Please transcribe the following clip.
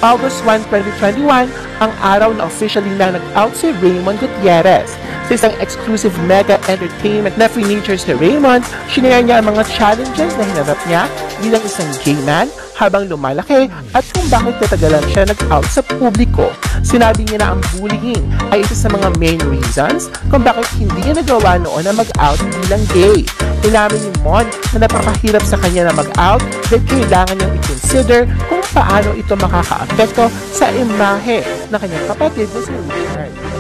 August 1, 2021, ang araw na officially na nag-out si Raymond Gutierrez. Sa isang exclusive mega entertainment na free-nature si Raymond, shinare niya ang mga challenges na hinarap niya bilang isang gay man habang lumalaki at kung bakit natagalan siya nag-out sa publiko. Sinabi niya na ang bullying ay isa sa mga main reasons kung bakit hindi niya nagawa noon na mag-out bilang gay. Inamin ni Mon na napakahirap sa kanya na mag-out dahil kailangan niyang i-consider kung paano ito makakaapekto sa imahe na kanyang kapatid na si Richard.